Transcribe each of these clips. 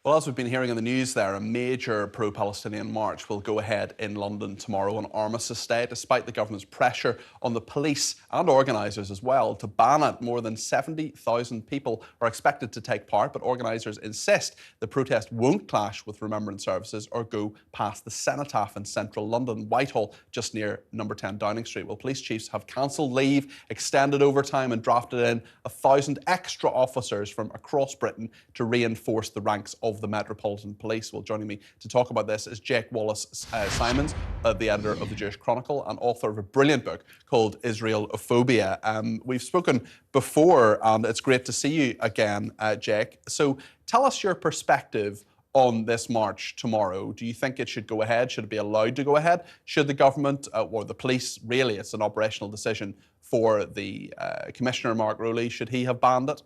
Well, as we've been hearing in the news there, a major pro-Palestinian march will go ahead in London tomorrow on Armistice Day, despite the government's pressure on the police and organisers as well to ban it. More than 70,000 people are expected to take part, but organisers insist the protest won't clash with remembrance services or go past the Cenotaph in central London, Whitehall, just near number 10 Downing Street. Well, police chiefs have cancelled leave, extended overtime and drafted in 1,000 extra officers from across Britain to reinforce the ranks of the Metropolitan Police. Well, joining me to talk about this is Jake Wallis-Simons, the editor of the Jewish Chronicle and author of a brilliant book called Israelophobia. We've spoken before, and it's great to see you again, Jake. So tell us your perspective on this march tomorrow. Do you think it should go ahead? Should it be allowed to go ahead? Should the government or the police, really, it's an operational decision for the Commissioner, Mark Rowley, should he have banned it?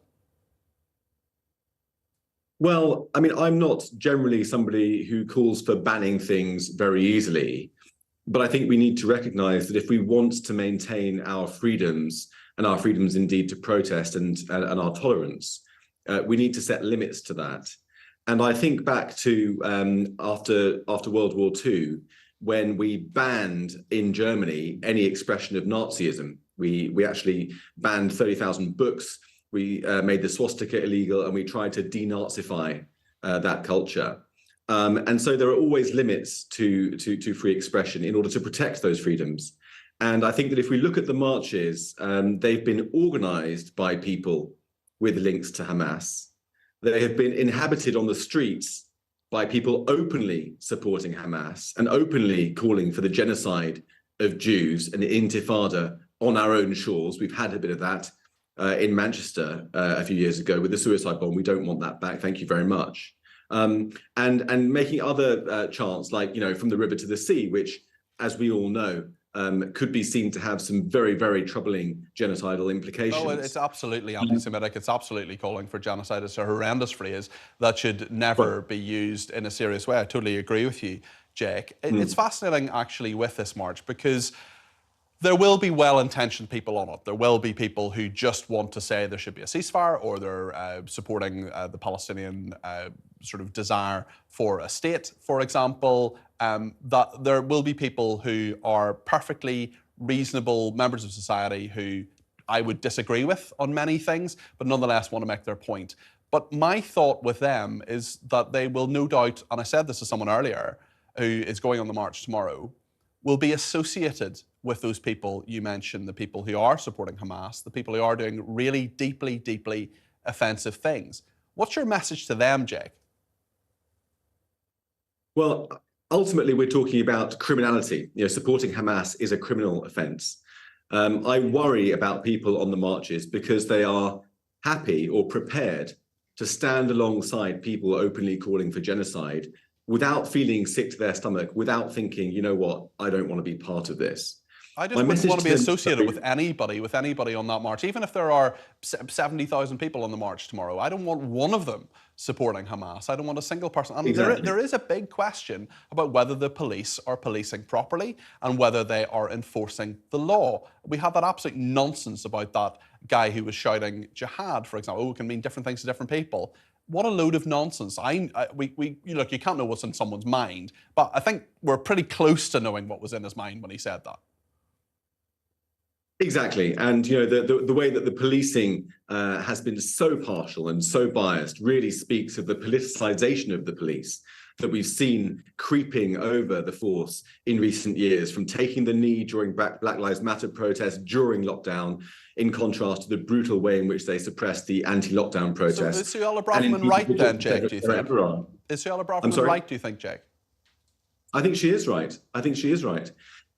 Well, I mean, I'm not generally somebody who calls for banning things very easily, but I think we need to recognise that if we want to maintain our freedoms, and our freedoms indeed to protest and our tolerance, we need to set limits to that. And I think back to after World War II, when we banned in Germany any expression of Nazism. We actually banned 30,000 books. We made the swastika illegal, and we tried to denazify that culture. And so there are always limits to free expression in order to protect those freedoms. And I think that if we look at the marches, they've been organised by people with links to Hamas. They have been inhabited on the streets by people openly supporting Hamas and openly calling for the genocide of Jews and the intifada on our own shores. We've had a bit of that in Manchester a few years ago with the suicide bomb. We don't want that back. Thank you very much. And making other chants like, from the river to the sea, which, as we all know, could be seen to have some very, very troubling genocidal implications. Oh, it's absolutely anti-Semitic. It's absolutely calling for genocide. It's a horrendous phrase that should never be used in a serious way. I totally agree with you, Jake. It's fascinating, actually, with this march, because there will be well-intentioned people on it. There will be people who just want to say there should be a ceasefire, or they're supporting the Palestinian sort of desire for a state, for example. That there will be people who are perfectly reasonable members of society who I would disagree with on many things, but nonetheless want to make their point. But my thought with them is that they will no doubt, and I said this to someone earlier who is going on the march tomorrow, will be associated with those people you mentioned, the people who are supporting Hamas, the people who are doing really deeply, deeply offensive things. What's your message to them, Jake? Well, ultimately, we're talking about criminality. Supporting Hamas is a criminal offence. I worry about people on the marches because they are happy or prepared to stand alongside people openly calling for genocide without feeling sick to their stomach, without thinking, you know what, I don't want to be part of this. I just wouldn't want to be associated with anybody on that march, even if there are 70,000 people on the march tomorrow. I don't want one of them supporting Hamas. I don't want a single person. I mean, exactly. There is a big question about whether the police are policing properly and whether they are enforcing the law. We had that absolute nonsense about that guy who was shouting jihad, for example. Oh, it can mean different things to different people. What a load of nonsense. Look, you can't know what's in someone's mind, but I think we're pretty close to knowing what was in his mind when he said that. Exactly. And, the way that the policing has been so partial and so biased really speaks of the politicization of the police that we've seen creeping over the force in recent years, from taking the knee during Black Lives Matter protests during lockdown, in contrast to the brutal way in which they suppressed the anti-lockdown protests. So is Suella Braverman right then, Jake, do you think? Is Suella Braverman right, do you think, Jake? I think she is right.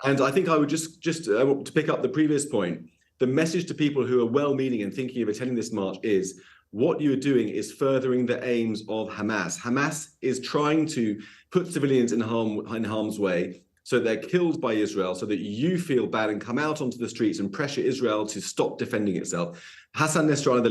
And I think I would just to pick up the previous point, the message to people who are well-meaning and thinking of attending this march is what you're doing is furthering the aims of Hamas. Hamas is trying to put civilians in harm's way so they're killed by Israel, so that you feel bad and come out onto the streets and pressure Israel to stop defending itself. Hassan Nasrallah, the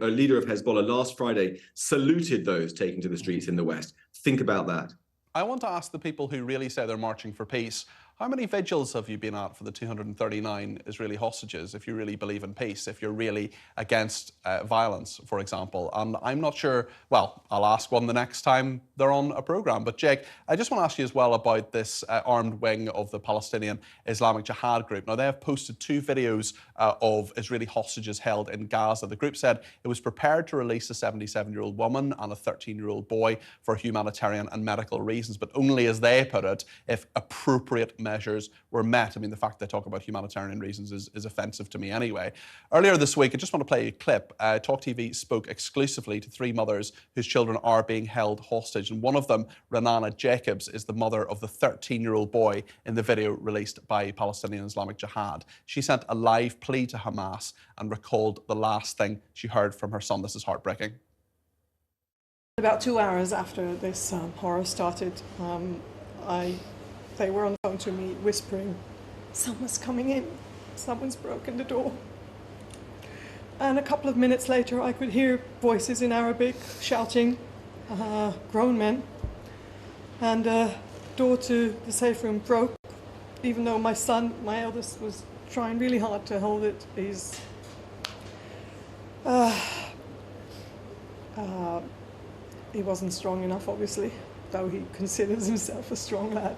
leader of Hezbollah, last Friday saluted those taken to the streets in the West. Think about that. I want to ask the people who really say they're marching for peace, How many vigils have you been at for the 239 Israeli hostages, if you really believe in peace, if you're really against violence, for example? And I'm not sure, well, I'll ask one the next time they're on a programme. But Jake, I just want to ask you as well about this armed wing of the Palestinian Islamic Jihad group. Now, they have posted 2 videos of Israeli hostages held in Gaza. The group said it was prepared to release a 77-year-old woman and a 13-year-old boy for humanitarian and medical reasons, but only, as they put it, if appropriate measures were met. I mean, the fact they talk about humanitarian reasons is offensive to me anyway. Earlier this week, I just want to play a clip. TalkTV spoke exclusively to 3 mothers whose children are being held hostage, and one of them, Renana Jacobs, is the mother of the 13-year-old boy in the video released by Palestinian Islamic Jihad. She sent a live plea to Hamas and recalled the last thing she heard from her son. This is heartbreaking. About 2 hours after this horror started, they were on the phone to me whispering, "Someone's coming in, someone's broken the door." And a couple of minutes later I could hear voices in Arabic shouting, grown men, and the door to the safe room broke, even though my son, my eldest, was trying really hard to hold it. He wasn't strong enough, obviously, though he considers himself a strong lad.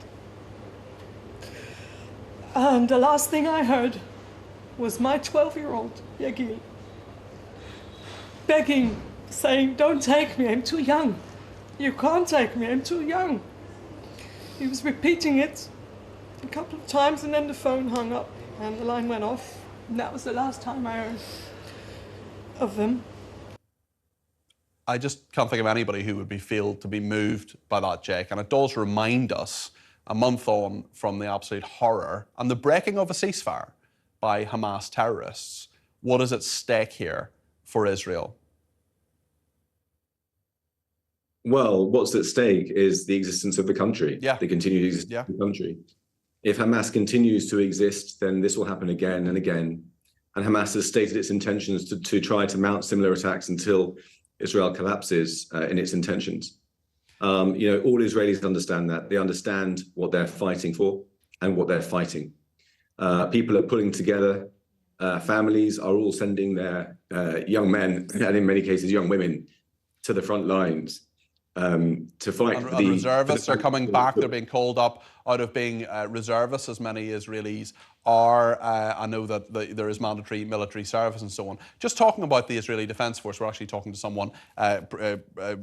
And the last thing I heard was my 12-year-old, Yagil, begging, saying, "Don't take me, I'm too young. You can't take me, I'm too young." He was repeating it a couple of times, and then the phone hung up and the line went off. And that was the last time I heard of them. I just can't think of anybody who would feel to be moved by that, Jake. And it does remind us, a month on from the absolute horror and the breaking of a ceasefire by Hamas terrorists, what is at stake here for Israel? Well, what's at stake is the existence of the country, the continued existence of the country. If Hamas continues to exist, then this will happen again and again. And Hamas has stated its intentions to try to mount similar attacks until Israel collapses in its intentions. All Israelis understand that. They understand what they're fighting for and what they're fighting. People are pulling together. Families are all sending their young men, and in many cases young women, to the front lines to fight. And reservists are coming back. They're being called up out of being reservists, as many Israelis are. I know that there is mandatory military service and so on. Just talking about the Israeli Defence Force, we're actually talking to someone,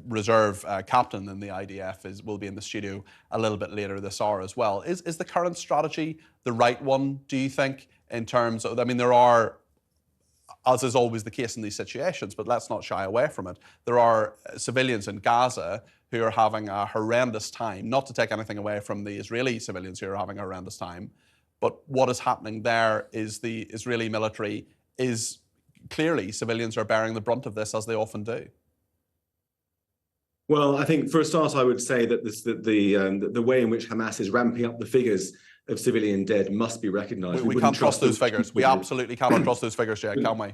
reserve captain in the IDF will be in the studio a little bit later this hour as well. Is the current strategy the right one, do you think, in terms of, I mean, there are, as is always the case in these situations, but let's not shy away from it, there are civilians in Gaza who are having a horrendous time, not to take anything away from the Israeli civilians who are having a horrendous time, but what is happening there is the Israeli military is clearly, civilians are bearing the brunt of this, as they often do. Well, I think for a start, I would say that the way in which Hamas is ramping up the figures of civilian dead must be recognised. We can't trust those figures. We absolutely cannot trust those figures, Jake, can we?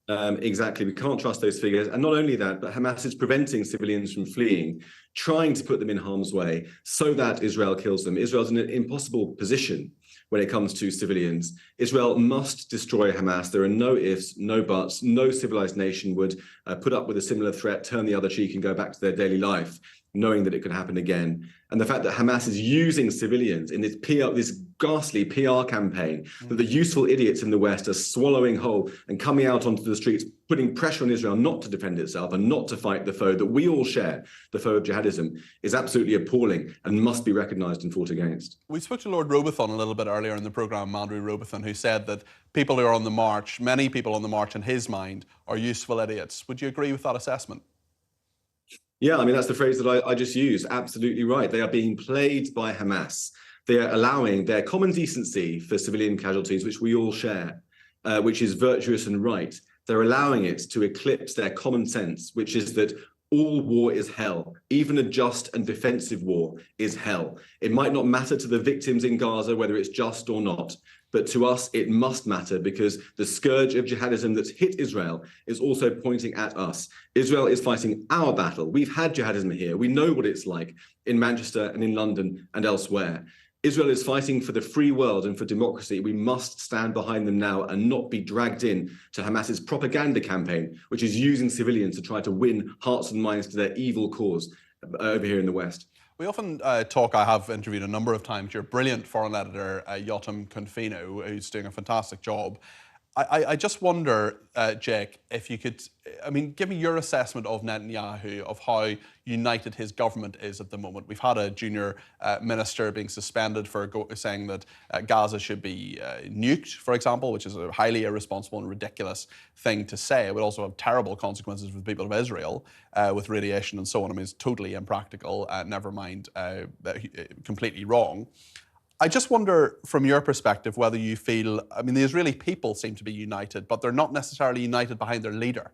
Exactly. We can't trust those figures. And not only that, but Hamas is preventing civilians from fleeing, trying to put them in harm's way so that Israel kills them. Israel's in an impossible position when it comes to civilians. Israel must destroy Hamas. There are no ifs, no buts. No civilized nation would put up with a similar threat, turn the other cheek and go back to their daily life, knowing that it could happen again. And the fact that Hamas is using civilians in this ghastly PR campaign, that the useful idiots in the West are swallowing whole and coming out onto the streets, putting pressure on Israel not to defend itself and not to fight the foe that we all share, the foe of jihadism, is absolutely appalling and must be recognised and fought against. We spoke to Lord Robothon a little bit earlier in the programme, Andrew Robothon, who said that people who are on the march, many people on the march in his mind, are useful idiots. Would you agree with that assessment? Yeah, I mean, that's the phrase that I just used. Absolutely right. They are being played by Hamas. They are allowing their common decency for civilian casualties, which we all share, which is virtuous and right. They're allowing it to eclipse their common sense, which is that all war is hell. Even a just and defensive war is hell. It might not matter to the victims in Gaza whether it's just or not, but to us it must matter because the scourge of jihadism that's hit Israel is also pointing at us. Israel is fighting our battle. We've had jihadism here. We know what it's like in Manchester and in London and elsewhere. Israel is fighting for the free world and for democracy. We must stand behind them now and not be dragged in to Hamas's propaganda campaign, which is using civilians to try to win hearts and minds to their evil cause over here in the West. We often talk, I have interviewed a number of times, your brilliant foreign editor, Yotam Confino, who's doing a fantastic job. I just wonder, Jake, if you could, give me your assessment of Netanyahu, of how united his government is at the moment. We've had a junior minister being suspended for saying that Gaza should be nuked, for example, which is a highly irresponsible and ridiculous thing to say. It would also have terrible consequences for the people of Israel with radiation and so on. It's totally impractical, never mind completely wrong. I just wonder, from your perspective, whether you feel, the Israeli people seem to be united, but they're not necessarily united behind their leader.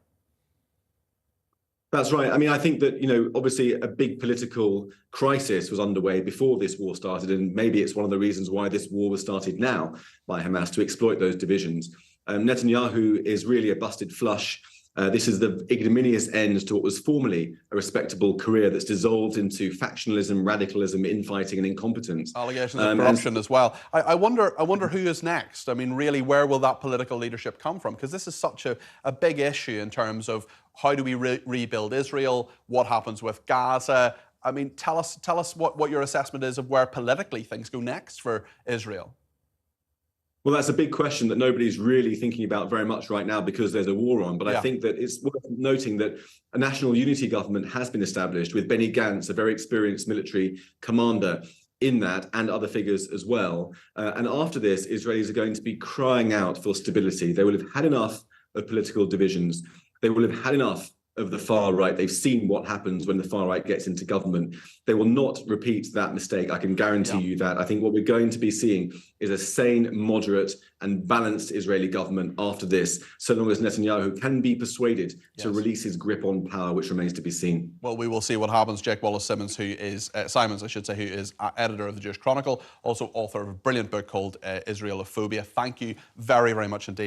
That's right. I think that, obviously a big political crisis was underway before this war started, and maybe it's one of the reasons why this war was started now by Hamas, to exploit those divisions. Netanyahu is really a busted flush. This is the ignominious end to what was formerly a respectable career that's dissolved into factionalism, radicalism, infighting, and incompetence. Allegations of corruption as well. I wonder who is next. Really, where will that political leadership come from? Because this is such a big issue in terms of how do we rebuild Israel? What happens with Gaza? Tell us what your assessment is of where politically things go next for Israel. Well, that's a big question that nobody's really thinking about very much right now because there's a war on. But I think that it's worth noting that a national unity government has been established with Benny Gantz, a very experienced military commander in that, and other figures as well. And after this, Israelis are going to be crying out for stability. They will have had enough of political divisions. They will have had enough of the far right. They've seen what happens when the far right gets into government. They will not repeat that mistake. I can guarantee you that. I think what we're going to be seeing is a sane, moderate and balanced Israeli government after this, so long as Netanyahu can be persuaded to release his grip on power, which remains to be seen. Well, we will see what happens. Jake Wallace-Simons, who is Simons, I should say, who is editor of the Jewish Chronicle, also author of a brilliant book called Israelophobia. Thank you very, very much indeed.